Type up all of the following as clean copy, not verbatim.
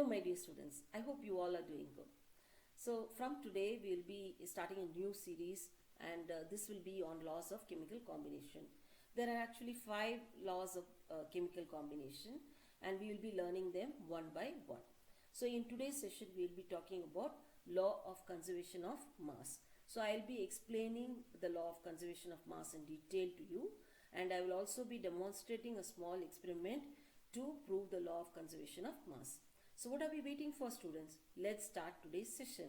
Hello my dear students, I hope you all are doing good. So from today we will be starting a new series and this will be on laws of chemical combination. There are actually 5 laws of chemical combination and we will be learning them one by one. So in today's session we will be talking about law of conservation of mass. So I will be explaining the law of conservation of mass in detail to you, and I will also be demonstrating a small experiment to prove the law of conservation of mass. So what are we waiting for, students? Let's start today's session.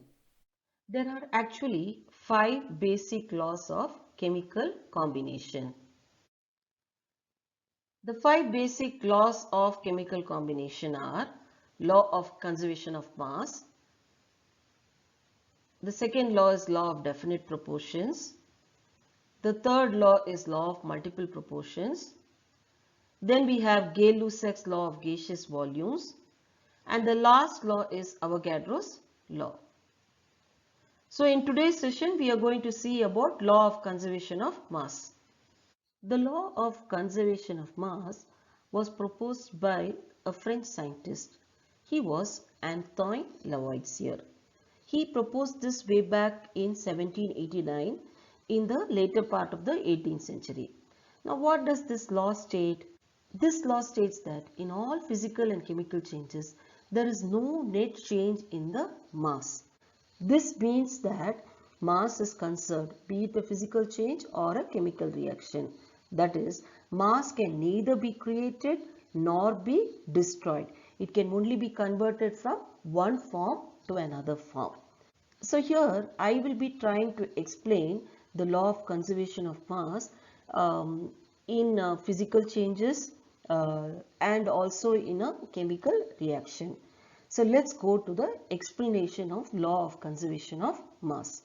There are actually 5 basic laws of chemical combination. The 5 basic laws of chemical combination are law of conservation of mass. The second law is law of definite proportions. The third law is law of multiple proportions. Then we have Gay-Lussac's law of gaseous volumes. And the last law is Avogadro's law. So in today's session, we are going to see about law of conservation of mass. The law of conservation of mass was proposed by a French scientist. He was Antoine Lavoisier. He proposed this way back in 1789 in the later part of the 18th century. Now what does this law state? This law states that in all physical and chemical changes, there is no net change in the mass. This means that mass is conserved, be it a physical change or a chemical reaction. That is, mass can neither be created nor be destroyed. It can only be converted from one form to another form. So here I will be trying to explain the law of conservation of mass in physical changes and also in a chemical reaction. So let's go to the explanation of law of conservation of mass.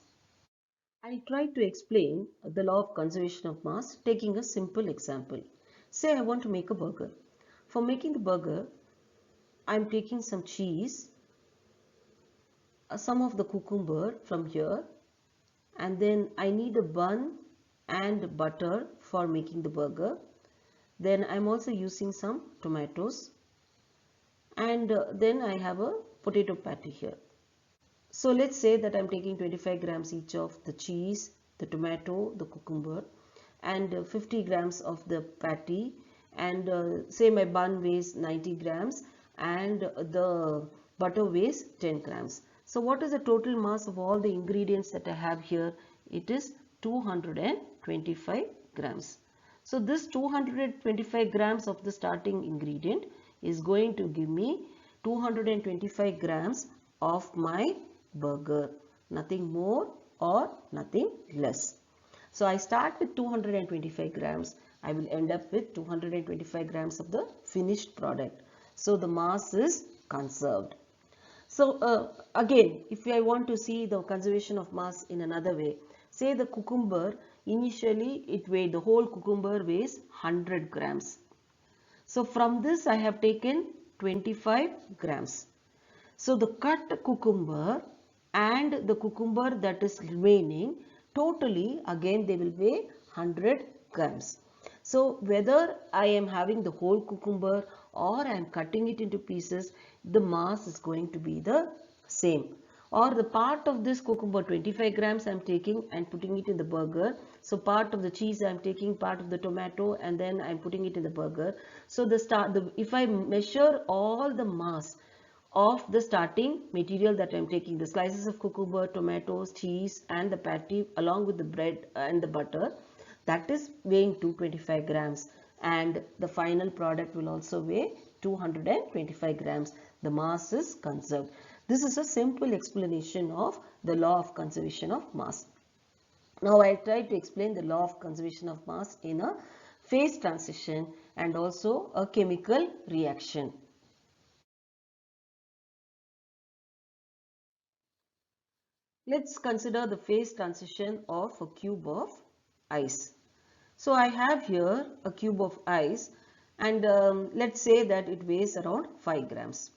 I try to explain the law of conservation of mass taking a simple example. Say I want to make a burger. For making the burger, I am taking some cheese, some of the cucumber from here, and then I need a bun and butter for making the burger. Then I'm also using some tomatoes, and then I have a potato patty here. So let's say that I'm taking 25 grams each of the cheese, the tomato, the cucumber, and 50 grams of the patty, and say my bun weighs 90 grams and the butter weighs 10 grams. So what is the total mass of all the ingredients that I have here? It is 225 grams. So this 225 grams of the starting ingredient is going to give me 225 grams of my burger, nothing more or nothing less. So I start with 225 grams. I will end up with 225 grams of the finished product. So the mass is conserved. So again, if I want to see the conservation of mass in another way, say the cucumber, initially the whole cucumber weighs 100 grams. So from this I have taken 25 grams. So the cut cucumber and the cucumber that is remaining, totally again they will weigh 100 grams. So whether I am having the whole cucumber or I am cutting it into pieces, the mass is going to be the same. Or the part of this cucumber, 25 grams I am taking and putting it in the burger. So part of the cheese I am taking, part of the tomato, and then I am putting it in the burger. So if I measure all the mass of the starting material that I am taking, the slices of cucumber, tomatoes, cheese and the patty along with the bread and the butter, that is weighing 225 grams, and the final product will also weigh 225 grams. The mass is conserved. This is a simple explanation of the law of conservation of mass. Now I try to explain the law of conservation of mass in a phase transition and also a chemical reaction. Let's consider the phase transition of a cube of ice. So I have here a cube of ice, and let's say that it weighs around 5 grams.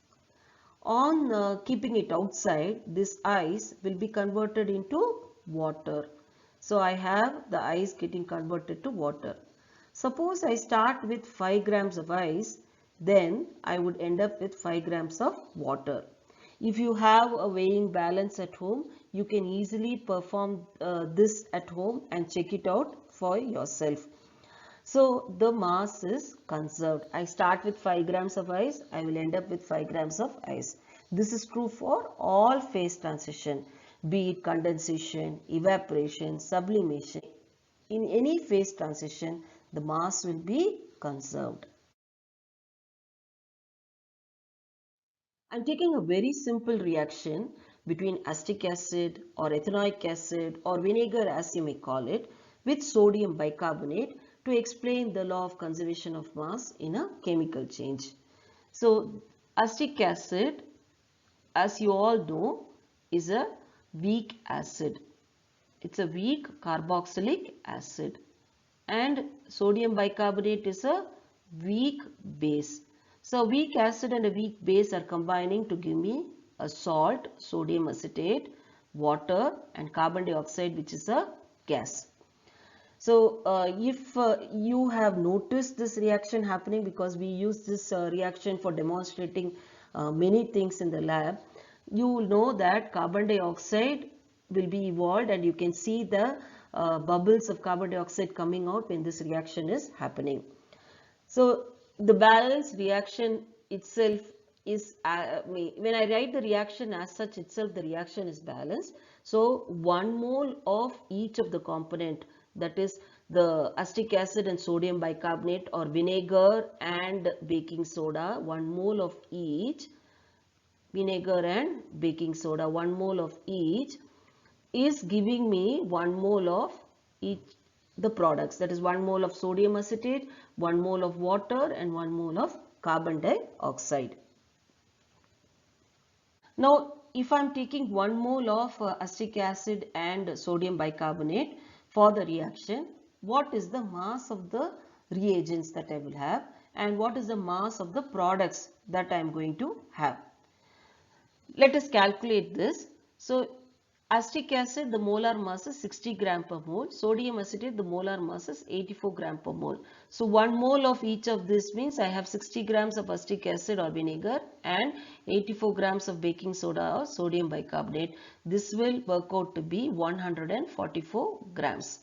On keeping it outside, this ice will be converted into water. So I have the ice getting converted to water. Suppose I start with 5 grams of ice, then I would end up with 5 grams of water. If you have a weighing balance at home, you can easily perform this at home and check it out for yourself. So the mass is conserved. I start with 5 grams of ice, I will end up with 5 grams of ice. This is true for all phase transition, be it condensation, evaporation, sublimation. In any phase transition, the mass will be conserved. I'm taking a very simple reaction between acetic acid or ethanoic acid or vinegar, as you may call it, with sodium bicarbonate to explain the law of conservation of mass in a chemical change. So acetic acid, as you all know, is a weak acid. It's a weak carboxylic acid, and sodium bicarbonate is a weak base. So weak acid and a weak base are combining to give me a salt, sodium acetate, water and carbon dioxide, which is a gas. So if you have noticed this reaction happening, because we use this reaction for demonstrating many things in the lab, you will know that carbon dioxide will be evolved, and you can see the bubbles of carbon dioxide coming out when this reaction is happening. So the balance reaction itself is, when I write the reaction as such itself, the reaction is balanced. So 1 mole of each of the component, that is the acetic acid and sodium bicarbonate, or vinegar and baking soda, 1 mole of each, vinegar and baking soda, 1 mole of each is giving me 1 mole of each the products, that is 1 mole of sodium acetate, 1 mole of water and 1 mole of carbon dioxide. Now if I am taking 1 mole of acetic acid and sodium bicarbonate for the reaction, what is the mass of the reagents that I will have, and what is the mass of the products that I am going to have? Let us calculate this. So acetic acid, the molar mass is 60 gram per mole. Sodium acetate, the molar mass is 84 gram per mole. So 1 mole of each of this means I have 60 grams of acetic acid or vinegar and 84 grams of baking soda or sodium bicarbonate. This will work out to be 144 grams.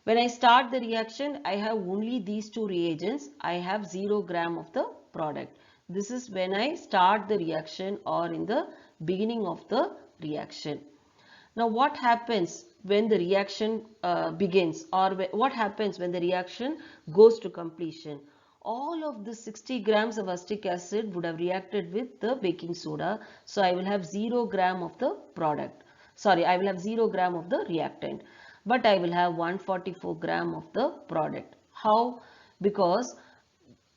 When I start the reaction, I have only these two reagents. I have 0 gram of the product. This is when I start the reaction or in the beginning of the reaction. Now what happens when the reaction begins, or what happens when the reaction goes to completion? All of the 60 grams of acetic acid would have reacted with the baking soda. So I will have 0 gram of the product. Sorry, I will have 0 gram of the reactant. But I will have 144 gram of the product. How? Because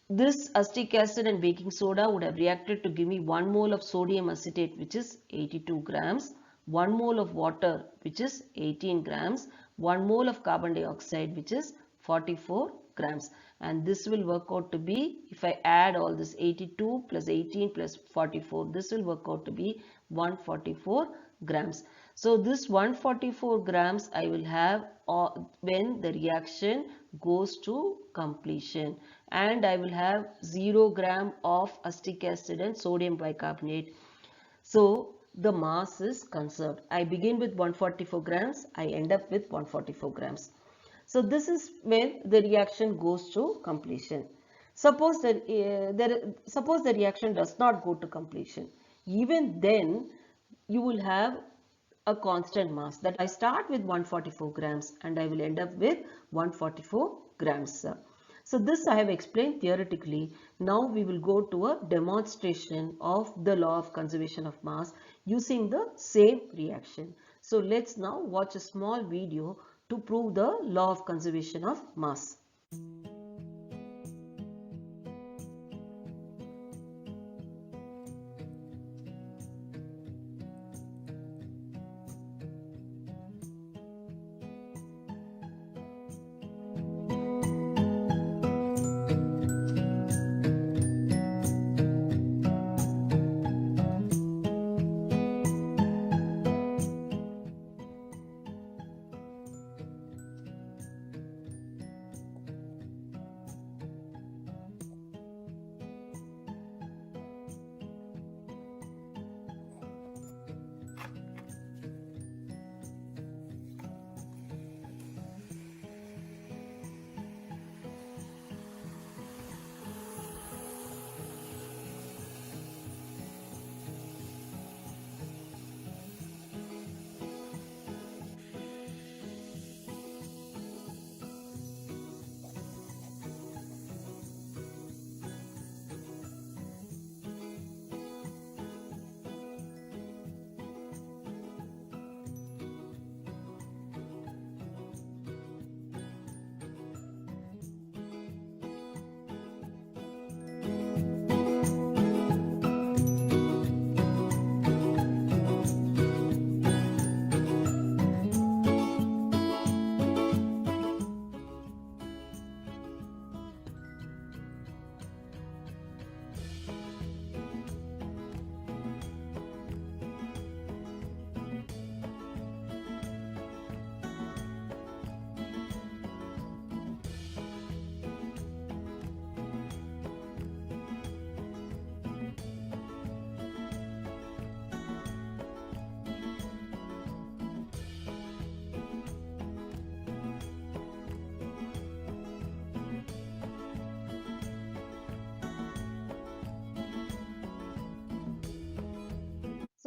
this acetic acid and baking soda would have reacted to give me 1 mole of sodium acetate, which is 82 grams, 1 mole of water, which is 18 grams, 1 mole of carbon dioxide, which is 44 grams. And this will work out to be, if I add all this 82 plus 18 plus 44, this will work out to be 144 grams. So this 144 grams I will have when the reaction goes to completion, and I will have 0 gram of acetic acid and sodium bicarbonate. So the mass is conserved. I begin with 144 grams, I end up with 144 grams. So this is when the reaction goes to completion. Suppose that suppose the reaction does not go to completion. Even then you will have a constant mass, that I start with 144 grams and I will end up with 144 grams. So this I have explained theoretically. Now we will go to a demonstration of the law of conservation of mass using the same reaction. So let's now watch a small video to prove the law of conservation of mass.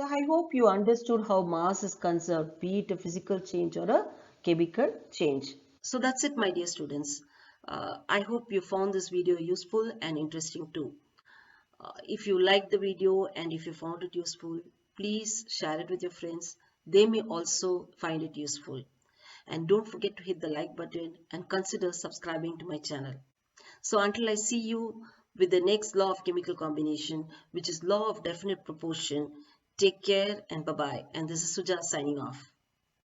So I hope you understood how mass is conserved, be it a physical change or a chemical change. So that's it, my dear students. I hope you found this video useful and interesting too. If you liked the video and if you found it useful, please share it with your friends. They may also find it useful. And don't forget to hit the like button and consider subscribing to my channel. So until I see you with the next law of chemical combination, which is law of definite proportion, take care and bye-bye. And this is Suja signing off.